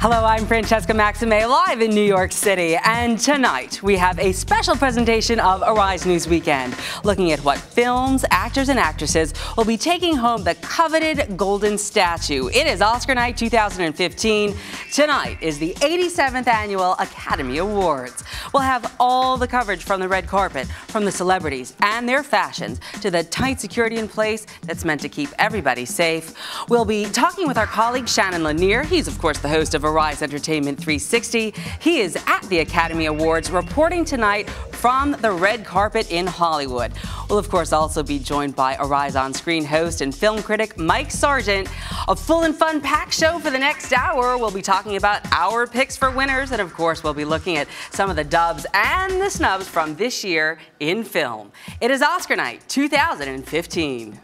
Hello, I'm Francesca Maxime, live in New York City, and tonight we have a special presentation of Arise News Weekend, looking at what films, actors, and actresses will be taking home the coveted Golden Statue. It is Oscar Night 2015. Tonight is the 87th Annual Academy Awards. We'll have all the coverage from the red carpet, from the celebrities and their fashions, to the tight security in place that's meant to keep everybody safe. We'll be talking with our colleague Shannon Lanier. He's, of course, the host of Arise Entertainment 360. He is at the Academy Awards reporting tonight from the red carpet in Hollywood. We'll, of course, also be joined by Arise On Screen host and film critic Mike Sargent. A full and fun packed show for the next hour. We'll be talking about our picks for winners, and of course, we'll be looking at some of the dubs and the snubs from this year in film. It is Oscar Night 2015.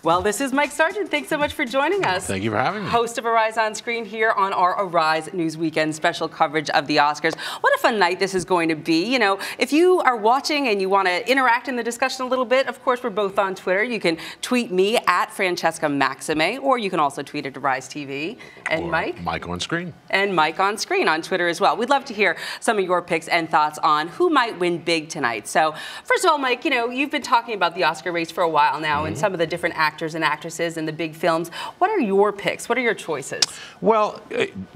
Well, this is Mike Sargent. Thanks so much for joining us. Thank you for having me. Host of Arise On Screen here on our Arise News Weekend special coverage of the Oscars. What a fun night this is going to be. You know, if you are watching and you want to interact in the discussion a little bit, of course, we're both on Twitter. You can tweet me at Francesca Maxime, or you can also tweet at Arise TV. And or Mike? Mike On Screen. And Mike On Screen on Twitter as well. We'd love to hear some of your picks and thoughts on who might win big tonight. So, first of all, Mike, you know, you've been talking about the Oscar race for a while now, and some of the different actors and actresses and the big films. What are your picks? What are your choices? Well,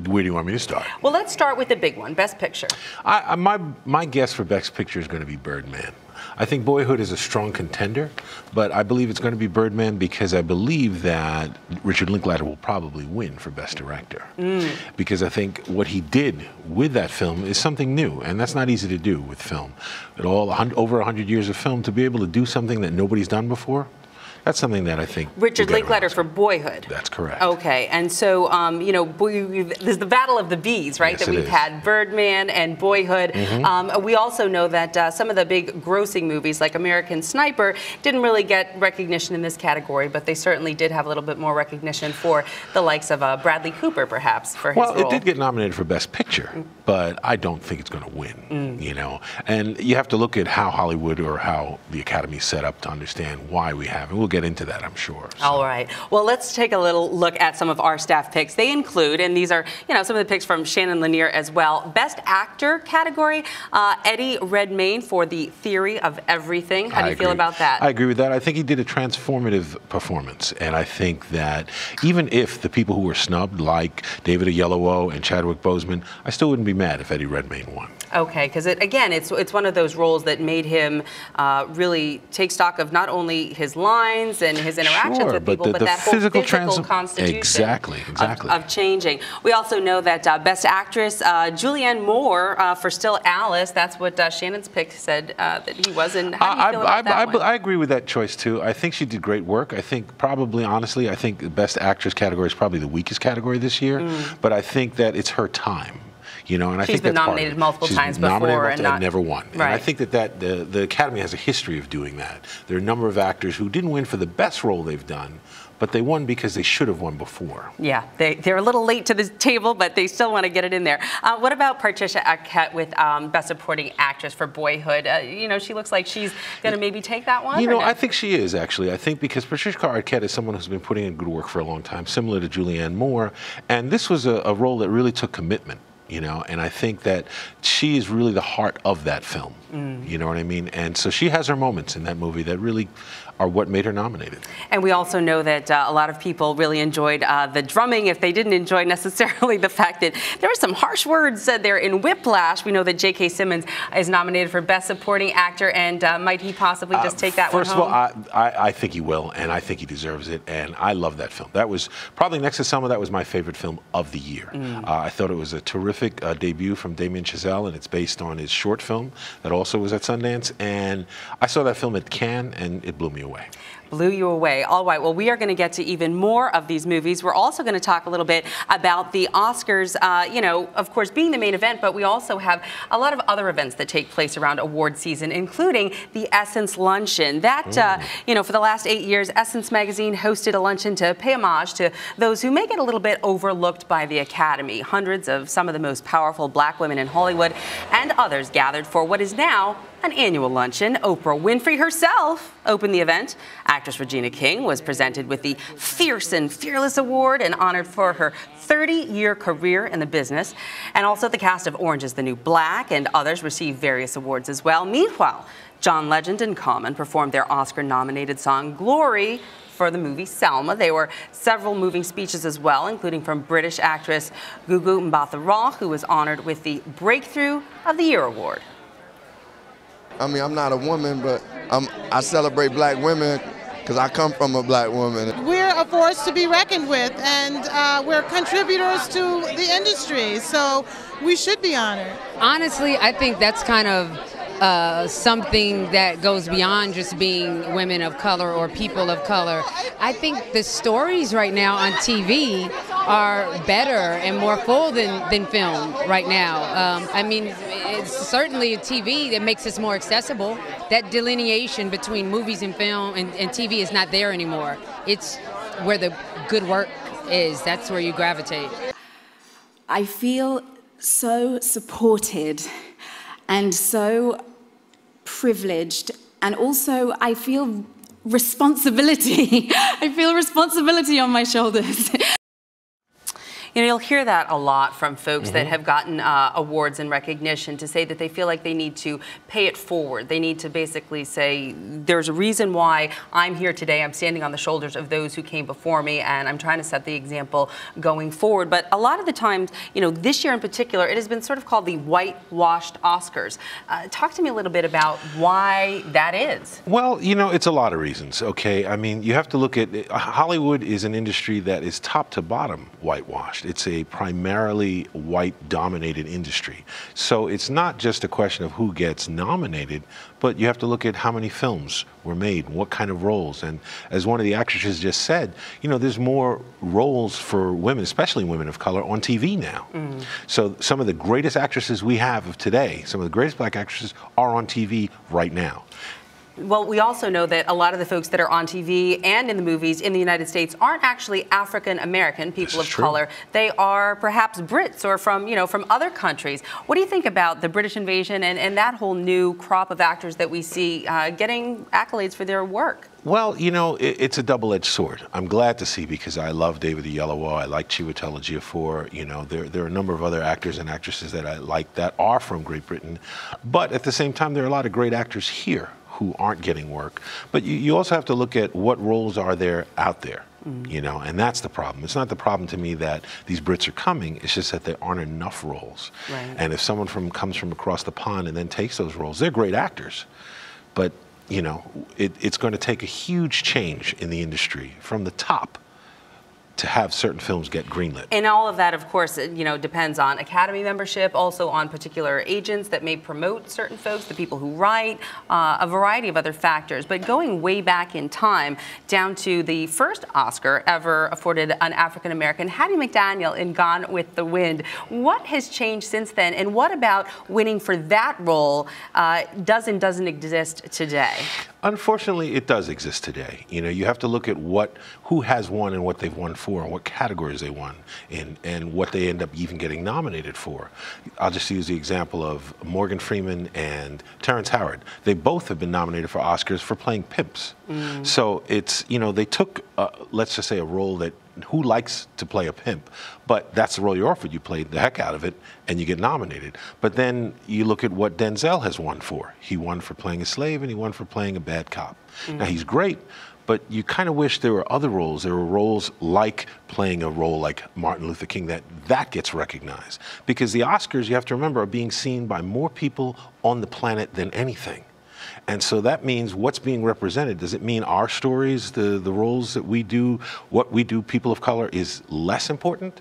where do you want me to start? Well, let's start with the big one, Best Picture. My guess for Best Picture is going to be Birdman. I think Boyhood is a strong contender, but I believe it's going to be Birdman because I believe that Richard Linklater will probably win for Best Director. Because I think what he did with that film is something new, and that's not easy to do with film. Over 100 years of film, to be able to do something that nobody's done before, that's something that I think Richard Linklater for Boyhood. That's correct. Okay, and so you know, there's the battle of the Bs, right? Yes, that we've had Birdman and Boyhood. We also know that some of the big grossing movies, like American Sniper, didn't really get recognition in this category, but they certainly did have a little bit more recognition for the likes of Bradley Cooper, perhaps, for his role. Well, it did get nominated for Best Picture, but I don't think it's going to win. You know, and you have to look at how Hollywood or how the Academy is set up to understand why we have it. We'll get into that, I'm sure. So. All right. Well, let's take a little look at some of our staff picks. They include, and these are, you know, some of the picks from Shannon Lanier as well. Best Actor category, Eddie Redmayne for The Theory of Everything. How do you feel about that? I agree with that. I think he did a transformative performance, and I think that even if the people who were snubbed, like David Oyelowo and Chadwick Boseman, I still wouldn't be mad if Eddie Redmayne won. Okay, because again, it's one of those roles that made him really take stock of not only his lines and his interactions with people, but that whole physical constitution exactly. Of changing. We also know that Best Actress, Julianne Moore for Still Alice. That's what Shannon's pick said that he was in. How do you feel about that one? I agree with that choice too. I think she did great work. I think probably, honestly, I think the Best Actress category is probably the weakest category this year. But I think that it's her time. You know, and I think she's been nominated multiple times before and never won. Right. And I think that the Academy has a history of doing that. There are a number of actors who didn't win for the best role they've done, but they won because they should have won before. Yeah, they're a little late to the table, but they still want to get it in there. What about Patricia Arquette with Best Supporting Actress for Boyhood? You know, she looks like she's going to maybe take that one. You know, I think she is, actually. I think because Patricia Arquette is someone who's been putting in good work for a long time, similar to Julianne Moore, and this was a role that really took commitment. You know, and I think that she is really the heart of that film. You know what I mean? And so she has her moments in that movie that really are what made her nominated. And we also know that a lot of people really enjoyed the drumming, if they didn't enjoy necessarily the fact that there were some harsh words said there in Whiplash. We know that J.K. Simmons is nominated for Best Supporting Actor, and might he possibly just take that one home? First of all, I think he will, and I think he deserves it, and I love that film. That was probably, next to Selma, that was my favorite film of the year. I thought it was a terrific debut from Damien Chazelle, and it's based on his short film that also was at Sundance, and I saw that film at Cannes, and it blew me away. Blew you away. All right, well, we are going to get to even more of these movies. We're also going to talk a little bit about the Oscars, you know, of course, being the main event, but we also have a lot of other events that take place around award season, including the Essence Luncheon. That, you know, for the last 8 years, Essence Magazine hosted a luncheon to pay homage to those who may get a little bit overlooked by the Academy. Hundreds of some of the most powerful black women in Hollywood and others gathered for what is now an annual luncheon. Oprah Winfrey herself opened the event. Actress Regina King was presented with the Fierce and Fearless Award and honored for her 30-year career in the business. And also the cast of Orange is the New Black and others received various awards as well. Meanwhile, John Legend and Common performed their Oscar-nominated song Glory for the movie Selma. There were several moving speeches as well, including from British actress Gugu Mbatha-Raw, who was honored with the Breakthrough of the Year award. I mean, I'm not a woman, but I celebrate black women because I come from a black woman. We're a force to be reckoned with, and we're contributors to the industry, so we should be honored. Honestly, I think that's kind of something that goes beyond just being women of color or people of color. I think the stories right now on TV are better and more full than film right now. I mean, it's certainly TV that makes us more accessible. That delineation between movies and film and TV is not there anymore. It's where the good work is. That's where you gravitate. I feel so supported and so privileged, and also I feel responsibility. I feel responsibility on my shoulders. You know, you'll hear that a lot from folks that have gotten awards and recognition, to say that they feel like they need to pay it forward. They need to basically say, there's a reason why I'm here today. I'm standing on the shoulders of those who came before me, and I'm trying to set the example going forward. But a lot of the times, you know, this year in particular, it has been sort of called the whitewashed Oscars. Talk to me a little bit about why that is. Well, you know, it's a lot of reasons, okay? I mean, you have to look at Hollywood is an industry that is top to bottom whitewashed. It's a primarily white-dominated industry. So it's not just a question of who gets nominated, but you have to look at how many films were made, what kind of roles. And as one of the actresses just said, you know, there's more roles for women, especially women of color, on TV now. So some of the greatest actresses we have of today, some of the greatest black actresses are on TV right now. Well, we also know that a lot of the folks that are on TV and in the movies in the United States aren't actually African American people of color. They are perhaps Brits or from, you know, from other countries. What do you think about the British invasion and that whole new crop of actors that we see getting accolades for their work? Well, you know, it's a double-edged sword. I'm glad to see, because I love David Oyelowo. I like Chiwetel Ejiofor. You know, there are a number of other actors and actresses that I like that are from Great Britain. But at the same time, there are a lot of great actors here who aren't getting work. But you also have to look at what roles are there out there, you know, and that's the problem. It's not the problem to me that these Brits are coming, it's just that there aren't enough roles. Right. And if someone comes from across the pond and then takes those roles, they're great actors. But, you know, it's going to take a huge change in the industry from the top to have certain films get greenlit. And all of that, of course, you know, depends on Academy membership, also on particular agents that may promote certain folks, the people who write, a variety of other factors. But going way back in time, down to the first Oscar ever afforded an African American, Hattie McDaniel in Gone with the Wind. What has changed since then, and what about winning for that role doesn't exist today? Unfortunately, it does exist today. You know, you have to look at who has won and what they've won for, and what categories they won in, and what they end up even getting nominated for. I'll just use the example of Morgan Freeman and Terrence Howard. They both have been nominated for Oscars for playing pimps. So it's, you know, they took, let's just say, a role that who likes to play a pimp, but that's the role you're offered. You play the heck out of it and you get nominated. But then you look at what Denzel has won for. He won for playing a slave, and he won for playing a bad cop. Now, he's great, but you kind of wish there were other roles. There were roles like playing a role like Martin Luther King that gets recognized. Because the Oscars, you have to remember, are being seen by more people on the planet than anything. And so that means what's being represented. Does it mean our stories, the roles that we do, what we do, people of color, is less important?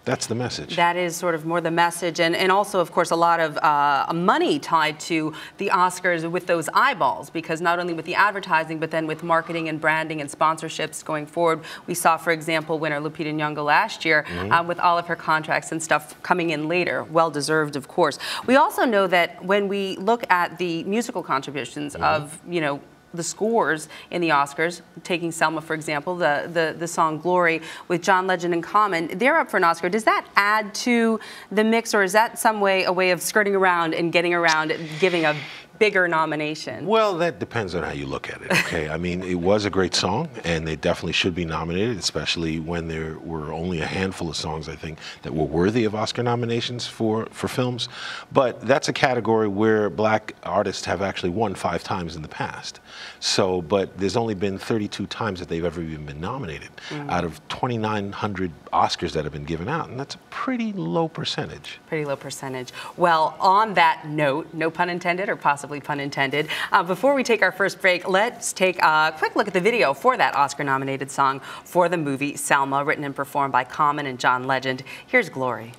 That's the message. That is sort of more the message, and also, of course, a lot of money tied to the Oscars with those eyeballs, because not only with the advertising, but then with marketing and branding and sponsorships going forward. We saw, for example, winner Lupita Nyong'o last year with all of her contracts and stuff coming in later, well-deserved, of course. We also know that when we look at the musical contributions of, you know, the scores in the Oscars, taking Selma, for example, the song Glory with John Legend and Common, they're up for an Oscar. Does that add to the mix, or is that a way of skirting around and getting around, giving a bigger nomination? Well, that depends on how you look at it, okay? I mean, it was a great song, and they definitely should be nominated, especially when there were only a handful of songs, I think, that were worthy of Oscar nominations for films. But that's a category where black artists have actually won 5 times in the past. So, but there's only been 32 times that they've ever even been nominated out of 2,900 Oscars that have been given out, and that's a pretty low percentage. Pretty low percentage. Well, on that note, no pun intended or possibly pun intended, before we take our first break, let's take a quick look at the video for that Oscar-nominated song for the movie Selma, written and performed by Common and John Legend. Here's Glory.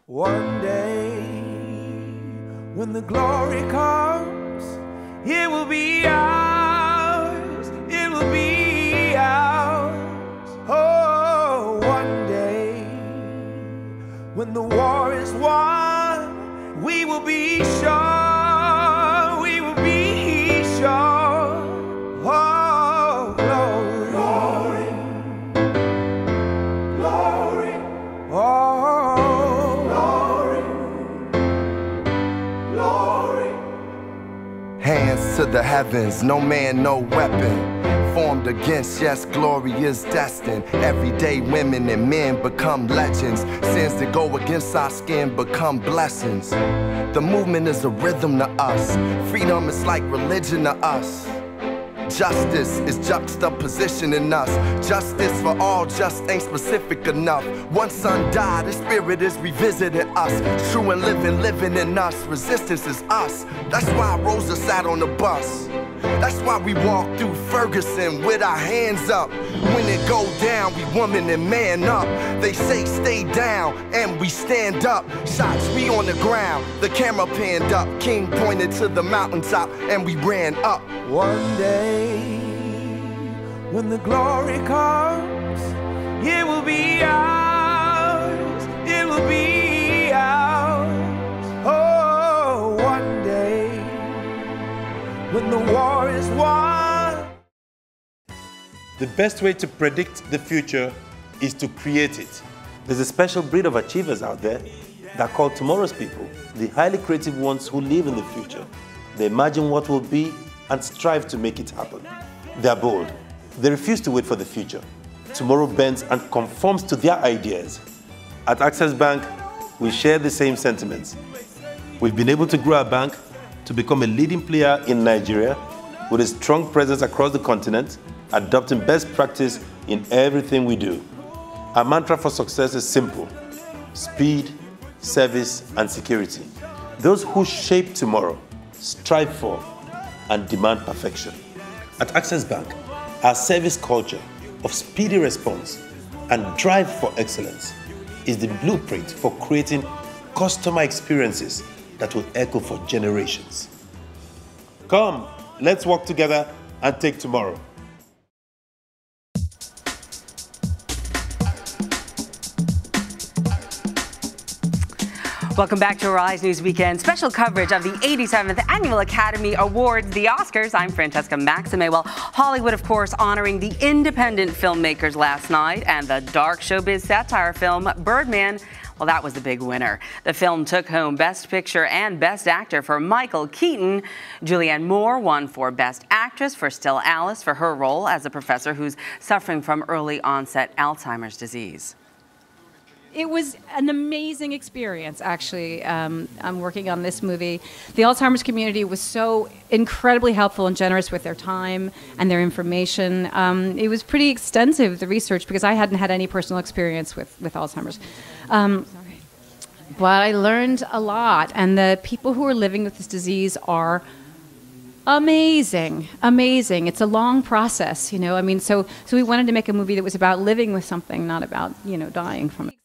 One day, when the glory comes, it will be ours, it will be ours. Oh, one day, when the war is won, we will be sure, we will be sure. Oh, glory, glory, glory. Oh, glory, glory. Hands to the heavens, no man, no weapon formed against, yes, glory is destined. Everyday women and men become legends. Sins that go against our skin become blessings. The movement is a rhythm to us. Freedom is like religion to us. Justice is juxtaposition in us. Justice for all just ain't specific enough. One son died, the spirit is revisiting us. True and living in us. Resistance is us. That's why Rosa sat on the bus. That's why we walk through Ferguson with our hands up. When it go down, we woman and man up. They say stay down, and we stand up. Shots, we on the ground, the camera panned up. King pointed to the mountaintop, and we ran up. One day, when the glory comes, it will be ours, it will be ours. Oh, one day, when the war is won. The best way to predict the future is to create it. There's a special breed of achievers out there that are called tomorrow's people, the highly creative ones who live in the future. They imagine what will be and strive to make it happen. They're bold. They refuse to wait for the future. Tomorrow bends and conforms to their ideas. At Access Bank, we share the same sentiments. We've been able to grow our bank to become a leading player in Nigeria with a strong presence across the continent, adopting best practice in everything we do. Our mantra for success is simple: speed, service, and security. Those who shape tomorrow strive for and demand perfection. At Access Bank, our service culture of speedy response and drive for excellence is the blueprint for creating customer experiences that will echo for generations. Come, let's work together and take tomorrow. Welcome back to Arise News Weekend, special coverage of the 87th Annual Academy Awards, the Oscars. I'm Francesca Maxime. Well, Hollywood, of course, honoring the independent filmmakers last night, and the dark showbiz satire film Birdman, well, that was the big winner. The film took home Best Picture and Best Actor for Michael Keaton. Julianne Moore won for Best Actress for Still Alice for her role as a professor who's suffering from early onset Alzheimer's disease. It was an amazing experience, actually. I'm working on this movie. The Alzheimer's community was so incredibly helpful and generous with their time and their information. It was pretty extensive, the research, because I hadn't had any personal experience with Alzheimer's. But I learned a lot, and the people who are living with this disease are amazing, amazing. It's a long process, you know. I mean, so we wanted to make a movie that was about living with something, not about, you know, dying from it.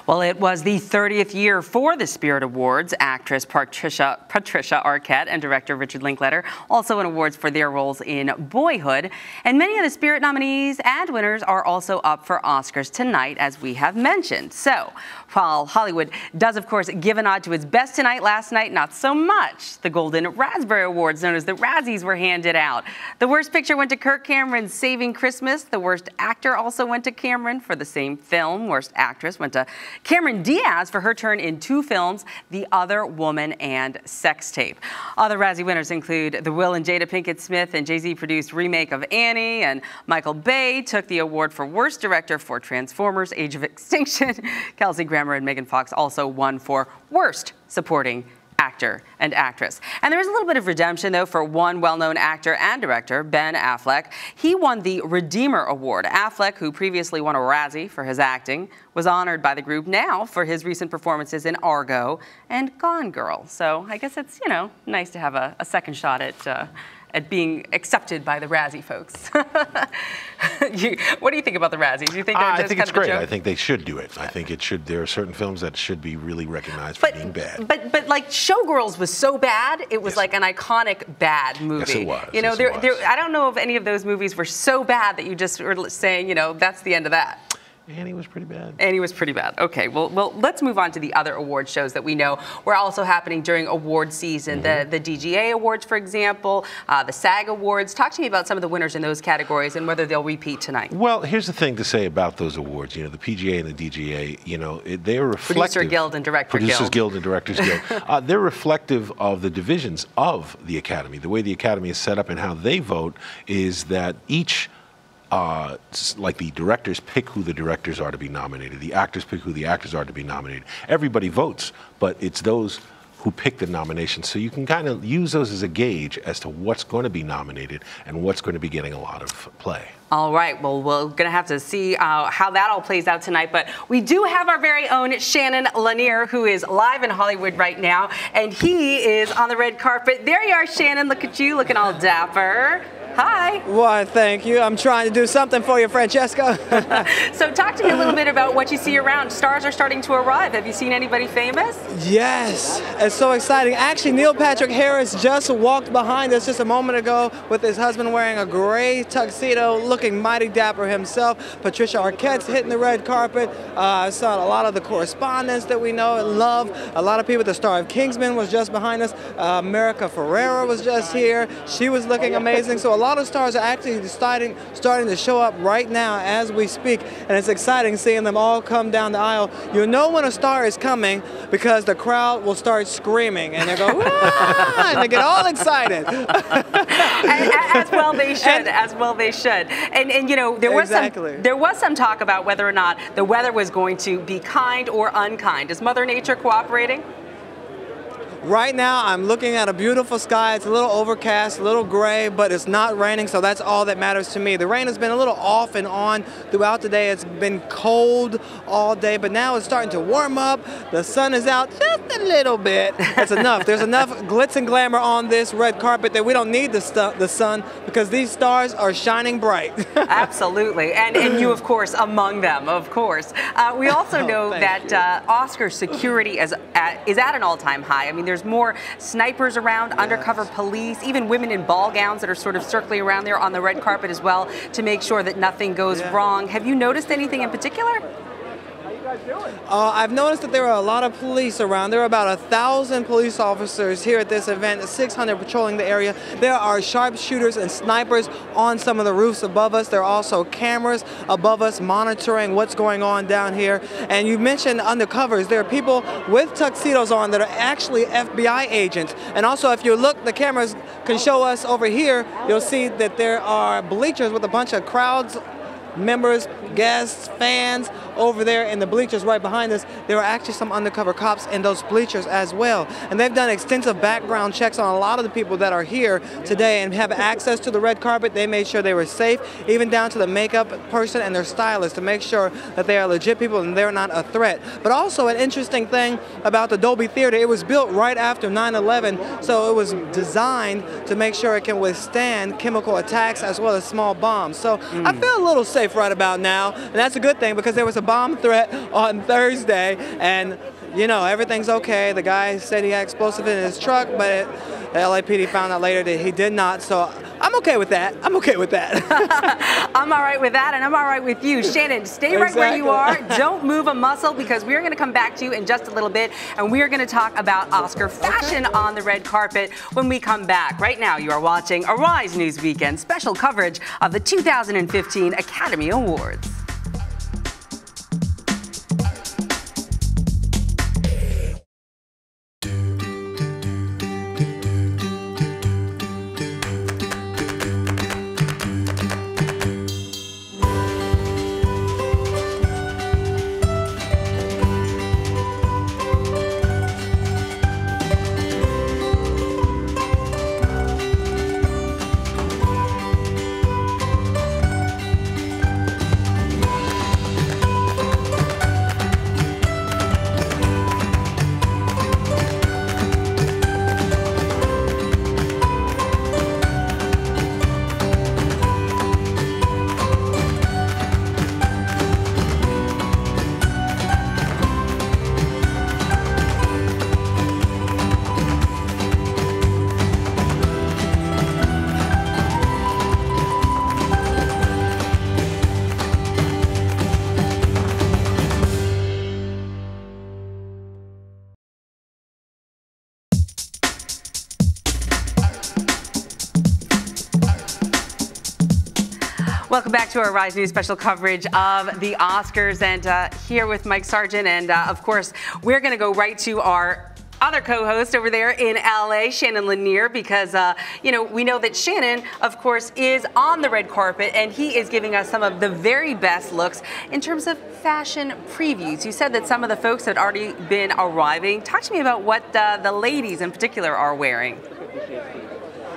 Well, it was the 30th year for the Spirit Awards. Actress Patricia Arquette and director Richard Linklater also won awards for their roles in Boyhood. And many of the Spirit nominees and winners are also up for Oscars tonight, as we have mentioned. So, while Hollywood does, of course, give a nod to its best tonight, last night, not so much. The Golden Raspberry Awards, known as the Razzies, were handed out. The Worst Picture went to Kirk Cameron's Saving Christmas. The Worst Actor also went to Cameron for the same film. Worst Actress went to Cameron Diaz for her turn in 2 films, The Other Woman and Sex Tape. Other Razzie winners include the Will and Jada Pinkett Smith and Jay-Z produced remake of Annie, and Michael Bay took the award for Worst Director for Transformers: Age of Extinction. Kelsey Grammer and Megan Fox also won for Worst Supporting Actor and Actress. And there is a little bit of redemption, though, for one well-known actor and director, Ben Affleck. He won the Redeemer Award. Affleck, who previously won a Razzie for his acting, was honored by the group now for his recent performances in Argo and Gone Girl. So I guess it's, you know, nice to have a second shot at being accepted by the Razzie folks. What do you think about the Razzies? Do you think they're just I think kind it's of a great. joke? I think they should do it. I think it should. There are certain films that should be really recognized for being bad. But like Showgirls was so bad, it was like an iconic bad movie. Yes, it was. You know, Yes, I don't know if any of those movies were so bad that you just were saying, you know, that's the end of that. Annie was pretty bad. Annie was pretty bad. Okay, well, let's move on to the other award shows that we know were also happening during award season. The DGA Awards, for example, the SAG Awards. Talk to me about some of the winners in those categories and whether they'll repeat tonight. Well, here's the thing to say about those awards. You know, the PGA and the DGA, you know, they're reflective. Producer Guild and Director Guild. Producers Guild and Directors Guild. They're reflective of the divisions of the Academy. The way the Academy is set up and how they vote is that each like the directors pick who the directors are to be nominated. The actors pick who the actors are to be nominated. Everybody votes, but it's those who pick the nominations. So you can kind of use those as a gauge as to what's going to be nominated and what's going to be getting a lot of play. All right, well, we're going to have to see how that all plays out tonight. But we do have our very own Shannon Lanier, who is live in Hollywood right now, and he is on the red carpet. There you are, Shannon. Look at you, looking all dapper. Hi. Why, thank you. I'm trying to do something for you, Francesca. So talk to me a little bit about what you see around. Stars are starting to arrive. Have you seen anybody famous? Yes, it's so exciting. Actually, Neil Patrick Harris just walked behind us just a moment ago with his husband wearing a gray tuxedo, looking mighty dapper himself. Patricia Arquette's hitting the red carpet. I saw a lot of the correspondents that we know and love. A lot of people. The star of Kingsman was just behind us. America Ferrera was just here. She was looking amazing. So a lot of stars are actually starting to show up right now as we speak, and it's exciting seeing them all come down the aisle. You'll know when a star is coming because the crowd will start screaming and they go, "Wah!" and they get all excited. As well they should. As well they should. And you know, there was some talk about whether or not the weather was going to be kind or unkind. Is Mother Nature cooperating? Right now, I'm looking at a beautiful sky. It's a little overcast, a little gray, but it's not raining, so that's all that matters to me. The rain has been a little off and on throughout the day. It's been cold all day, but now it's starting to warm up. The sun is out just a little bit. That's enough. There's enough glitz and glamour on this red carpet that we don't need the sun because these stars are shining bright. Absolutely, and you, of course, among them, of course. We also know that Oscar security is at an all-time high. I mean, there's more snipers around, undercover police, even women in ball gowns that are sort of circling around there on the red carpet as well to make sure that nothing goes wrong. Have you noticed anything in particular? I've noticed that there are a lot of police around. There are about 1,000 police officers here at this event, 600 patrolling the area. There are sharpshooters and snipers on some of the roofs above us. There are also cameras above us monitoring what's going on down here. And you mentioned undercovers. There are people with tuxedos on that are actually FBI agents. And also, if you look, the cameras can show us over here, you'll see that there are bleachers with a bunch of crowds, members, guests, fans over there in the bleachers right behind us. There are actually some undercover cops in those bleachers as well. And they've done extensive background checks on a lot of the people that are here today and have access to the red carpet. They made sure they were safe, even down to the makeup person and their stylist, to make sure that they are legit people and they're not a threat. But also an interesting thing about the Dolby Theater, it was built right after 9/11, so it was designed to make sure it can withstand chemical attacks as well as small bombs. So I feel a little safe right about now, and that's a good thing because there was a bomb threat on Thursday, and you know, everything's okay. The guy said he had explosive in his truck, but the LAPD found out later that he did not, so I'm okay with that. I'm okay with that. I'm all right with that, and I'm all right with you. Shannon, stay right where you are. Don't move a muscle, because we're going to come back to you in just a little bit, and we are going to talk about Oscar fashion on the red carpet when we come back. Right now, you are watching Arise News Weekend, special coverage of the 2015 Academy Awards. Welcome back to our Rise News special coverage of the Oscars, and here with Mike Sargent, and of course, we're going to go right to our other co-host over there in LA, Shannon Lanier, because we know that Shannon, of course, is on the red carpet, and he is giving us some of the very best looks in terms of fashion previews. You said that some of the folks had already been arriving. Talk to me about what the ladies in particular are wearing.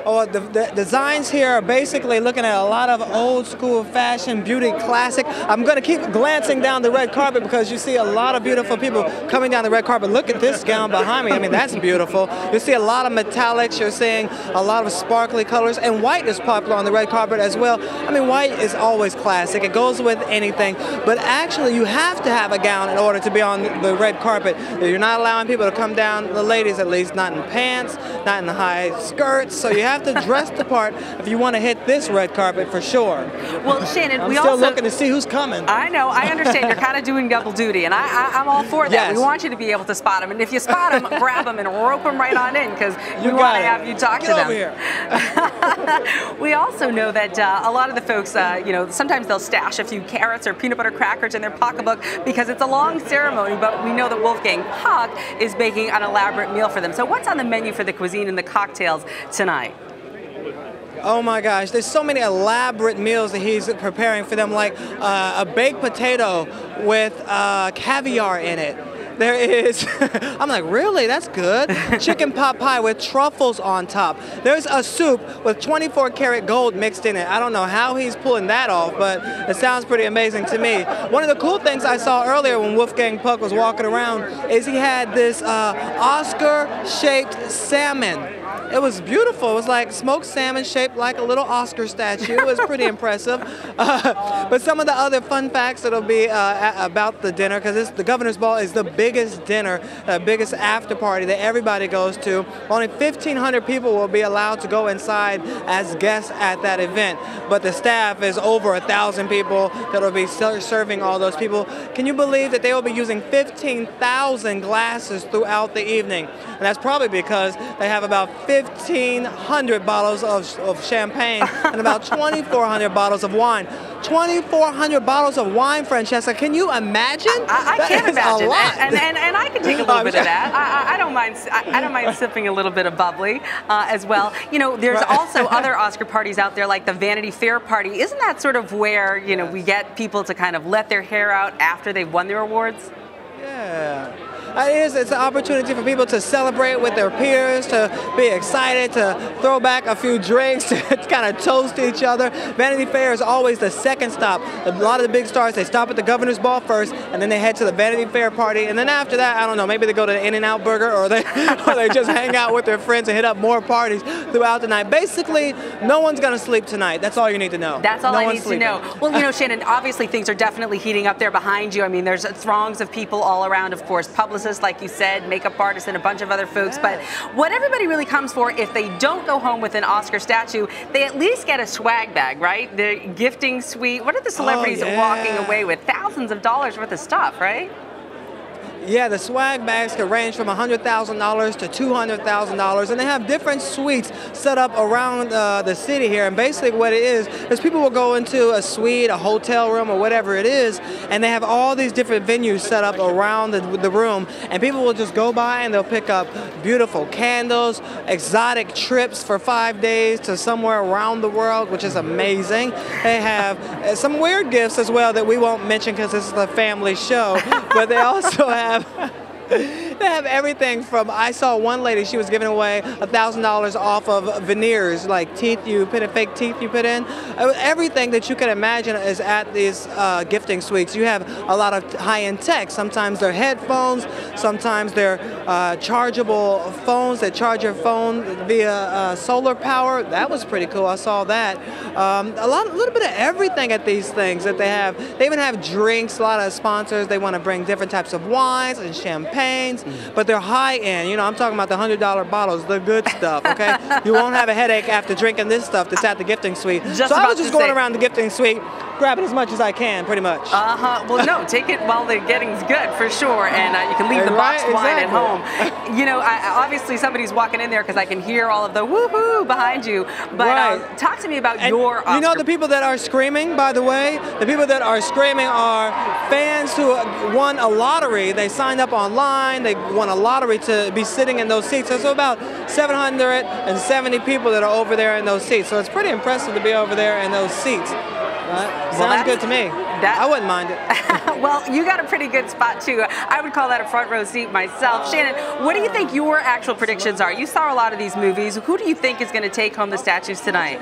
Oh, the designs here are basically looking at a lot of old school fashion, beauty, classic. I'm going to keep glancing down the red carpet because you see a lot of beautiful people coming down the red carpet. Look at this gown behind me. I mean, that's beautiful. You see a lot of metallics. You're seeing a lot of sparkly colors. And white is popular on the red carpet as well. I mean, white is always classic. It goes with anything. But actually, you have to have a gown in order to be on the red carpet. You're not allowing people to come down, the ladies at least, not in pants, not in the high skirts. So you have to dress the part if you want to hit this red carpet for sure. Well, Shannon, I'm still looking to see who's coming. I know, I understand. You're kind of doing double duty, and I'm all for that. Yes. We want you to be able to spot them, and if you spot them, grab them and rope them right on in, because we want to have you talk to them. Over here. We also know that a lot of the folks, sometimes they'll stash a few carrots or peanut butter crackers in their pocketbook because it's a long ceremony, but we know that Wolfgang Puck is baking an elaborate meal for them. So what's on the menu for the cuisine and the cocktails tonight? Oh my gosh, there's so many elaborate meals that he's preparing for them, like a baked potato with caviar in it. There is, I'm like, really? That's good. Chicken pot pie with truffles on top. There's a soup with 24 karat gold mixed in it. I don't know how he's pulling that off, but it sounds pretty amazing to me. One of the cool things I saw earlier when Wolfgang Puck was walking around is he had this Oscar-shaped salmon. It was beautiful. It was like smoked salmon shaped like a little Oscar statue. It was pretty impressive. But some of the other fun facts that'll be about the dinner, because the Governor's Ball is the biggest dinner, biggest after party that everybody goes to. Only 1,500 people will be allowed to go inside as guests at that event. But the staff is over 1,000 people that will be serving all those people. Can you believe that they will be using 15,000 glasses throughout the evening? And that's probably because they have about 1,500 bottles of champagne and about 2,400 bottles of wine. 2,400 bottles of wine, Francesca. Can you imagine? I can't imagine. A lot. And I can take a little bit of that. I don't mind. I don't mind sipping a little bit of bubbly as well. You know, there's also other Oscar parties out there, like the Vanity Fair party. Isn't that sort of where we get people to kind of let their hair out after they've won their awards? Yeah. It's an opportunity for people to celebrate with their peers, to be excited, to throw back a few drinks, to kind of toast each other. Vanity Fair is always the second stop. A lot of the big stars, they stop at the Governor's Ball first, and then they head to the Vanity Fair party. And then after that, I don't know, maybe they go to the In-N-Out Burger, or they just hang out with their friends and hit up more parties throughout the night. Basically, no one's going to sleep tonight. That's all you need to know. That's all I need to know. Well, Shannon, obviously things are definitely heating up there behind you. I mean, there's throngs of people all around, of course, publicists, like you said, makeup artists, and a bunch of other folks. But what everybody really comes for, if they don't go home with an Oscar statue, they at least get a swag bag, right? The gifting suite. What are the celebrities walking away with? Thousands of dollars worth of stuff, right? Yeah, the swag bags can range from $100,000 to $200,000, and they have different suites set up around the city here. And basically what it is people will go into a suite, a hotel room, or whatever it is, and they have all these different venues set up around the room, and people will just go by and they'll pick up beautiful candles, exotic trips for 5 days to somewhere around the world, which is amazing. They have some weird gifts as well that we won't mention because this is a family show, but they also have they have everything from, I saw one lady, she was giving away $1,000 off of veneers, like fake teeth you put in. Everything that you can imagine is at these gifting suites. You have a lot of high-end tech. Sometimes they're headphones, sometimes they're chargeable phones that charge your phone via solar power. That was pretty cool, I saw that. A little bit of everything at these things that they have. They even have drinks, a lot of sponsors. They want to bring different types of wines and champagnes, but they're high-end. I'm talking about the $100 bottles, the good stuff, okay? You won't have a headache after drinking this stuff that's at the gifting suite. So I was just going around the gifting suite grab it as much as I can, pretty much. Well, no, take it while the getting's good, for sure, and you can leave the boxed wine at home. You know, obviously somebody's walking in there because I can hear all of the woohoo behind you, but talk to me about your Oscar. You know, the people that are screaming, by the way, the people that are screaming are fans who won a lottery. They signed up online, they won a lottery to be sitting in those seats. So it's about 770 people that are over there in those seats. So it's pretty impressive to be over there in those seats. Sounds good to me. I wouldn't mind it. Well, you got a pretty good spot too. I would call that a front row seat myself. Shannon, what do you think your actual predictions are? You saw a lot of these movies. Who do you think is going to take home the statues tonight?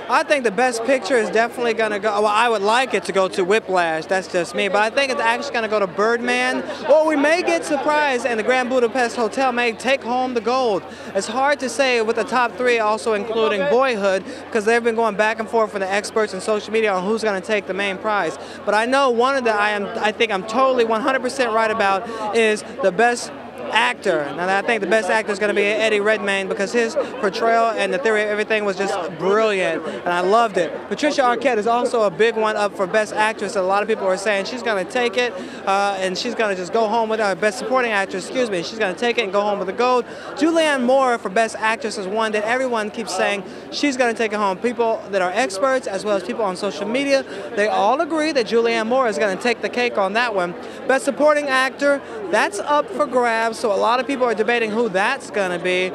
I think the best picture is definitely going to go, well, I would like it to go to Whiplash, that's just me, but I think it's actually going to go to Birdman, or we may get surprised and the Grand Budapest Hotel may take home the gold. It's hard to say with the top three also including Boyhood, because they've been going back and forth for the experts and social media on who's going to take the main prize. But I know one of the I think I'm totally 100% right about is the best actor, and I think the best actor is going to be Eddie Redmayne because his portrayal and the theory of everything was just brilliant, and I loved it. Patricia Arquette is also a big one up for Best Actress, and a lot of people are saying she's going to take it, and she's going to just go home with Best Supporting Actress, excuse me, she's going to take it and go home with the gold. Julianne Moore for Best Actress is one that everyone keeps saying she's going to take it home. People that are experts, as well as people on social media, they all agree that Julianne Moore is going to take the cake on that one. Best Supporting Actor, that's up for grabs. So a lot of people are debating who that's going to be.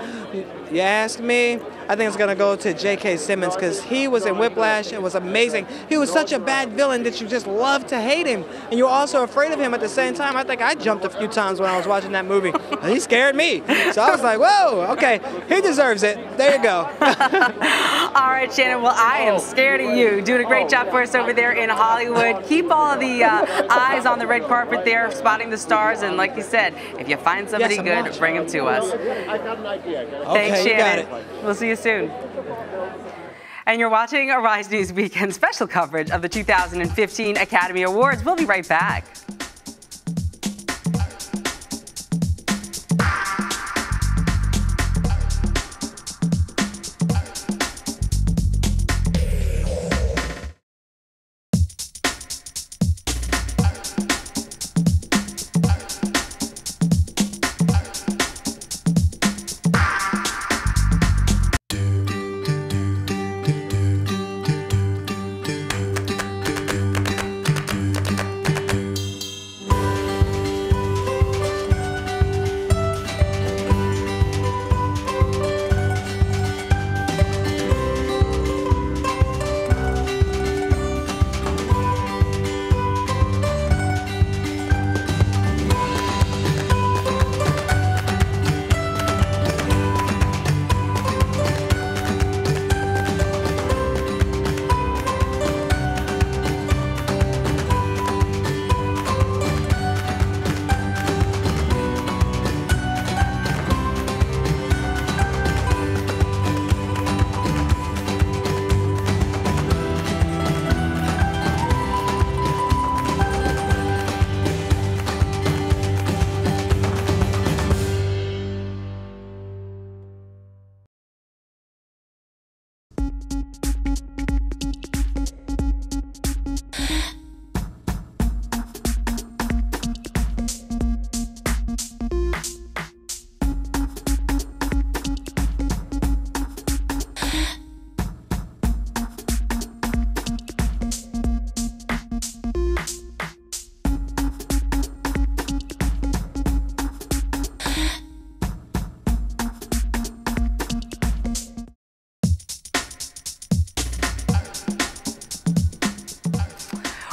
You ask me, I think it's going to go to J.K. Simmons because he was in Whiplash. It was amazing. He was such a bad villain that you just love to hate him. And you're also afraid of him at the same time. I think I jumped a few times when I was watching that movie. He scared me. So I was like, whoa, okay, he deserves it. There you go. All right, Shannon, well, I am scared of you. Doing a great job for us over there in Hollywood. Keep all of the eyes on the red carpet there, spotting the stars. And like you said, if you find somebody good, bring them to us. I got an idea. Thanks, Shannon. We'll see you soon. And you're watching Arise News Weekend special coverage of the 2015 Academy Awards. We'll be right back.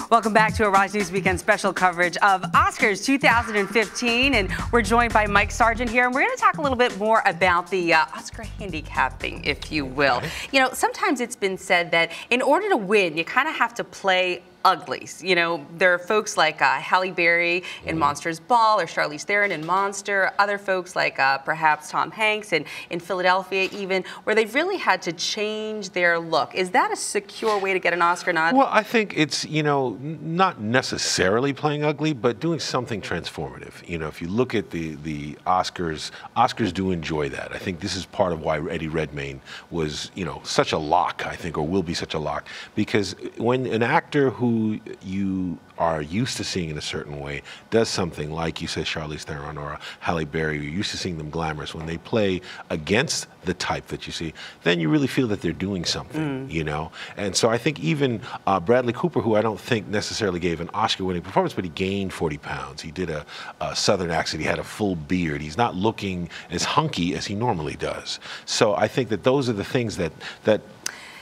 Welcome back to Arise News Weekend special coverage of Oscars 2015, and we're joined by Mike Sargent here, and we're going to talk a little bit more about the Oscar handicapping, if you will. You know, sometimes it's been said that in order to win, you kind of have to play uglies. You know, there are folks like Halle Berry in Monsters Ball, or Charlize Theron in Monster, other folks like perhaps Tom Hanks in Philadelphia even, where they've really had to change their look. Is that a secure way to get an Oscar nod? Well, I think it's, you know, not necessarily playing ugly, but doing something transformative. You know, if you look at the Oscars, Oscars do enjoy that. I think this is part of why Eddie Redmayne was, you know, such a lock, I think, or will be such a lock, because when an actor who you are used to seeing in a certain way does something like, you said, Charlize Theron or Halle Berry, you're used to seeing them glamorous, when they play against the type that you see, then you really feel that they're doing something, you know? And so I think even Bradley Cooper, who I don't think necessarily gave an Oscar-winning performance, but he gained 40 pounds. He did a Southern accent. He had a full beard. He's not looking as hunky as he normally does. So I think that those are the things that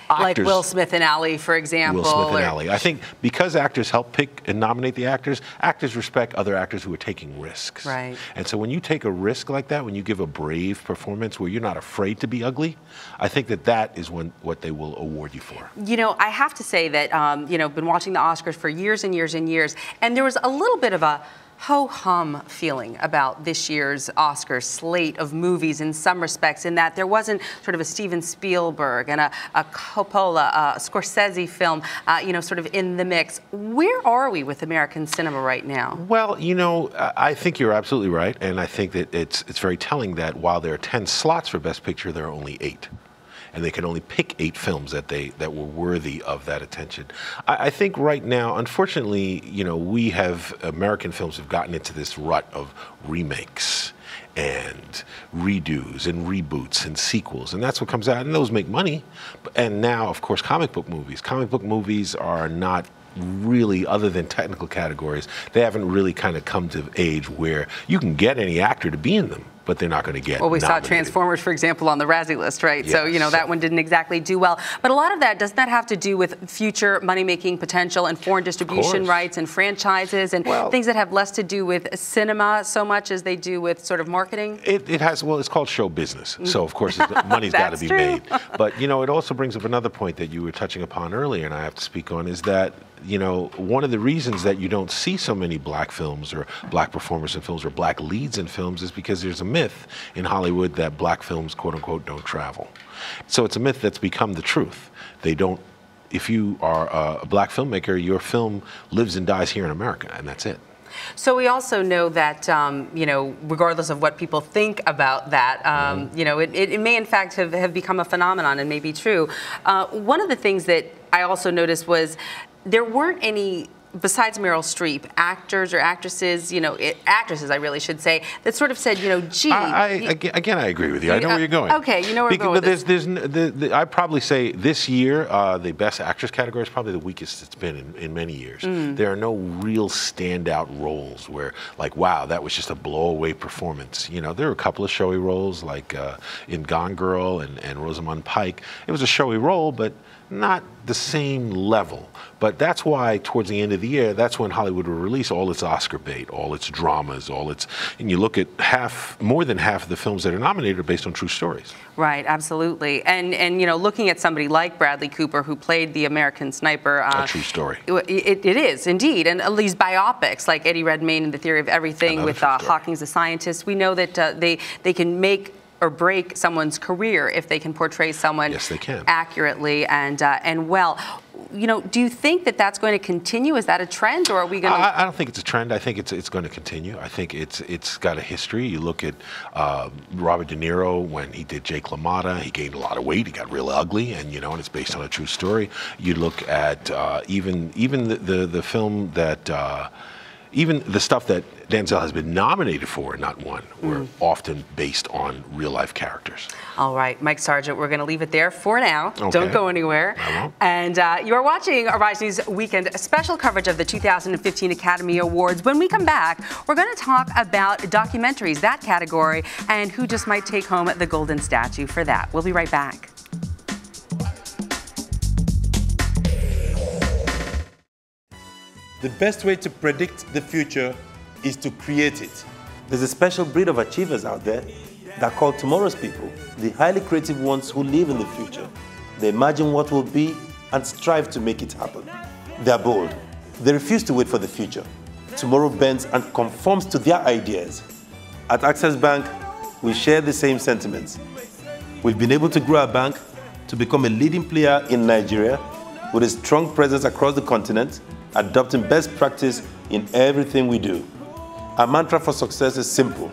actors, like Will Smith and Ali, for example. Will Smith and Ali. I think because actors help pick and nominate the actors, actors respect other actors who are taking risks. Right. And so when you take a risk like that, when you give a brave performance where you're not afraid to be ugly, I think that is what they will award you for. You know, I have to say that, you know, been watching the Oscars for years and years and years, and there was a little bit of a ho-hum feeling about this year's Oscar slate of movies in some respects, in that there wasn't sort of a Steven Spielberg and a Coppola, a Scorsese film, you know, sort of in the mix. Where are we with American cinema right now? Well, you know, I think you're absolutely right, and I think that it's very telling that while there are 10 slots for Best Picture, there are only 8. And they could only pick 8 films that were worthy of that attention. I think right now, unfortunately, you know, American films have gotten into this rut of remakes and redos and reboots and sequels, and that's what comes out, and those make money. And now, of course, comic book movies. Comic book movies are not really, other than technical categories, they haven't really kind of come to age where you can get any actor to be in them, but they're not going to get Well, we nominated. saw Transformers, for example, on the Razzie list, right? Yes. So, you know, that one didn't exactly do well. But a lot of that, doesn't that have to do with future money-making potential and foreign distribution rights and franchises and things that have less to do with cinema so much as they do with sort of marketing? It has, well, it's called show business. So, of course, money's got to be made. But, you know, it also brings up another point that you were touching upon earlier, and I have to speak on, is that, you know, one of the reasons that you don't see so many black films or black performers in films or black leads in films is because there's a myth in Hollywood that black films, quote unquote, don't travel. So it's a myth that's become the truth. They don't, if you are a black filmmaker, your film lives and dies here in America, and that's it. So we also know that, you know, regardless of what people think about that, you know, it may in fact have become a phenomenon and may be true. One of the things that I also noticed was there weren't any, besides Meryl Streep, actors or actresses, you know, actresses, I really should say, that sort of said, you know, gee. Again, I agree with you. I know where you're going. Okay, you know where I'm going with this. I'd probably say this year, the Best Actress category is probably the weakest it's been in many years. There are no real standout roles where, like, wow, that was just a blow-away performance. You know, there were a couple of showy roles, like in Gone Girl and Rosamund Pike. It was a showy role, but not the same level. But that's why towards the end of the year, that's when Hollywood will release all its Oscar bait, all its dramas, and you look at more than half of the films that are nominated are based on true stories. Right, absolutely. And you know, looking at somebody like Bradley Cooper, who played the American Sniper. A true story. It is, indeed. And these biopics, like Eddie Redmayne in The Theory of Everything, with Hawking's The Scientist, we know that they can make or break someone's career if they can portray someone accurately and well. You know, do you think that that's going to continue? Is that a trend, or are we going to? I don't think it's a trend. I think it's going to continue. I think it's got a history. You look at Robert De Niro when he did Jake LaMotta. He gained a lot of weight. He got real ugly, and you know, and it's based on a true story. You look at even the film that. Even the stuff that Denzel has been nominated for and not won were often based on real-life characters. All right, Mike Sargent, we're going to leave it there for now. Okay. Don't go anywhere. I won't. And you're watching Arise News Weekend, a special coverage of the 2015 Academy Awards. When we come back, we're going to talk about documentaries, that category, and who just might take home the Golden Statue for that. We'll be right back. The best way to predict the future is to create it. There's a special breed of achievers out there that are called tomorrow's people, the highly creative ones who live in the future. They imagine what will be and strive to make it happen. They're bold, They refuse to wait for the future. Tomorrow bends and conforms to their ideas. At Access Bank, we share the same sentiments. We've been able to grow our bank to become a leading player in Nigeria with a strong presence across the continent, adopting best practice in everything we do. Our mantra for success is simple: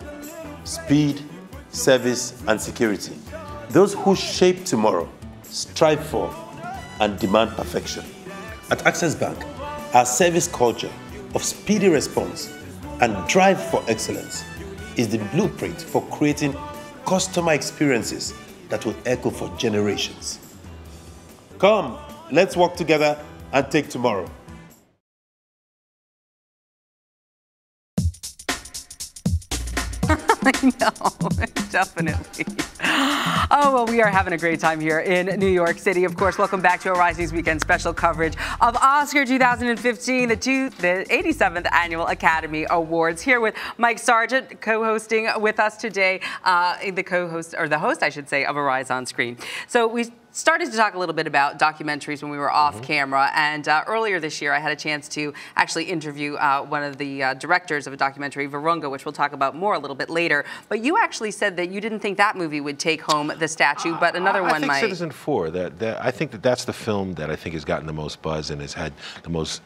speed, service, and security. Those who shape tomorrow strive for and demand perfection. At Access Bank, our service culture of speedy response and drive for excellence is the blueprint for creating customer experiences that will echo for generations. Come, let's work together and take tomorrow. I know, definitely. Oh, well, we are having a great time here in New York City. Of course, welcome back to Arise News Weekend special coverage of Oscar 2015, the 87th Annual Academy Awards. Here with Mike Sargent, co-hosting with us today, the host, I should say, of Arise on Screen. So we started to talk a little bit about documentaries when we were off camera, and earlier this year I had a chance to actually interview one of the directors of a documentary, Virunga, which we'll talk about more a little bit later. But you actually said that you didn't think that movie would take home the statue, but another one might. I think Citizen Four. I think that's the film that I think has gotten the most buzz and has had the most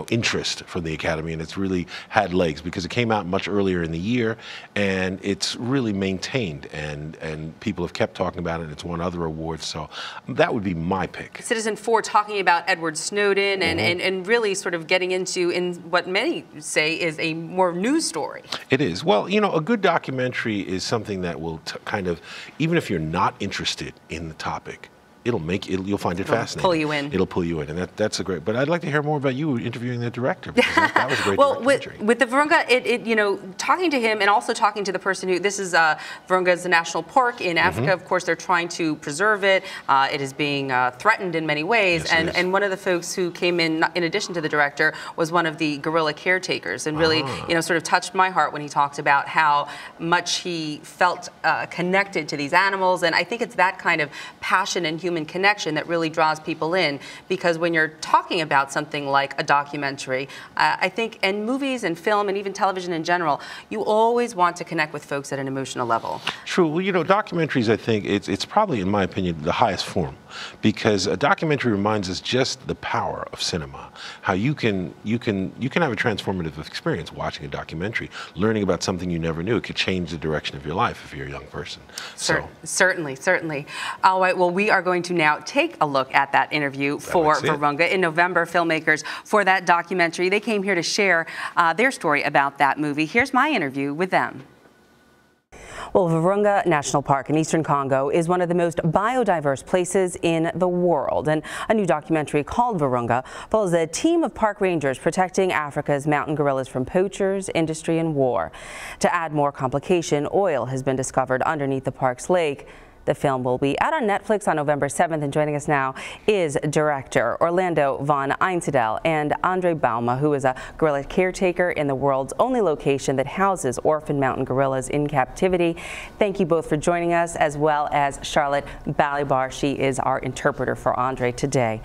interest from the Academy, and it's really had legs because it came out much earlier in the year, and it's really maintained, and people have kept talking about it, and it's won other awards, so that would be my pick. Citizen Four, talking about Edward Snowden and really sort of getting into in what many say is a more news story. It is. Well, a good documentary is something that will kind of, even if you're not interested in the topic, you'll find it fascinating. Pull you in. It'll pull you in, and that's a great. But I'd like to hear more about you interviewing the director, because that was a great documentary. With the Virunga, talking to him and also talking to the person who, this is Virunga's national park in Africa. Of course, they're trying to preserve it. It is being threatened in many ways, yes, and one of the folks who came in addition to the director, was one of the gorilla caretakers, and really, sort of touched my heart when he talked about how much he felt connected to these animals, and I think it's that kind of passion and human connection that really draws people in, because when you're talking about something like a documentary, I think in movies and film and even television in general, you always want to connect with folks at an emotional level. True. Well, documentaries, I think it's probably, in my opinion, the highest form, because a documentary reminds us just the power of cinema. How you can have a transformative experience watching a documentary, learning about something you never knew. It could change the direction of your life if you're a young person. Certainly. All right. Well, we are going to now take a look at that interview for Virunga. In November, filmmakers for that documentary, they came here to share their story about that movie. Here's my interview with them. Well, Virunga National Park in eastern Congo is one of the most biodiverse places in the world. And a new documentary called Virunga follows a team of park rangers protecting Africa's mountain gorillas from poachers, industry, and war. To add more complication, oil has been discovered underneath the park's lake. The film will be out on Netflix on November 7th, and joining us now is director Orlando von Einsiedel and Andre Bauma, who is a gorilla caretaker in the world's only location that houses orphan mountain gorillas in captivity. Thank you both for joining us, as well as Charlotte Balibar. She is our interpreter for Andre today.